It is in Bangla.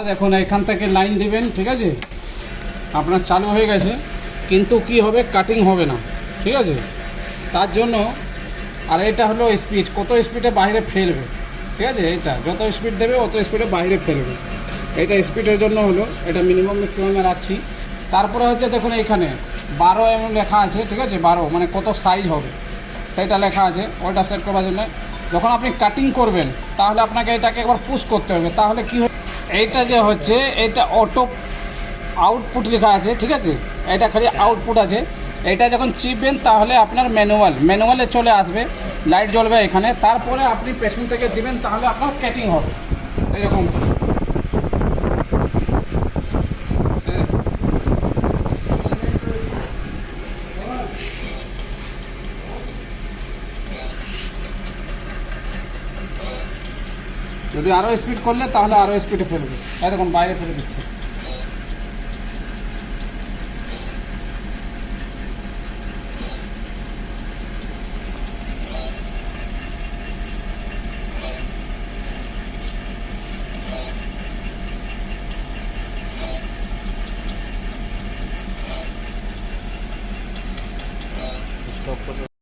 দেখুন এখান থেকে লাইন দিবেন, ঠিক আছে, আপনার চালু হয়ে গেছে, কিন্তু কি হবে, কাটিং হবে না, ঠিক আছে। তার জন্য আর এটা হলো স্পিড, কত স্পিডে বাইরে ফেলবে, ঠিক আছে। এটা যত স্পিড দেবে অত স্পিডে বাইরে ফেলবে। এটা স্পিডের জন্য হলো, এটা মিনিমাম ম্যাক্সিমামে রাখছি। তারপরে হচ্ছে দেখুন এইখানে 12 mm লেখা আছে, ঠিক আছে, 12 মানে কত সাইজ হবে সেটা লেখা আছে। ওইটা সেট করার জন্য যখন আপনি কাটিং করবেন তাহলে আপনাকে এটাকে একবার পুশ করতে হবে। তাহলে কি হবে, এইটা যে হচ্ছে এটা অটো আউটপুট লেখা আছে, ঠিক আছে, এটা খালি আউটপুট আছে। এটা যখন চিপবেন তাহলে আপনার ম্যানুয়ালে চলে আসবে, লাইট জ্বলবে এখানে। তারপরে আপনি পেছন থেকে দিবেন তাহলে আপনার কাটিং হবে এরকম। যদি আরও স্পিড করলে তাহলে আরও স্পিডে ফেলবে, এরকম বাইরে ফেলে দিচ্ছে।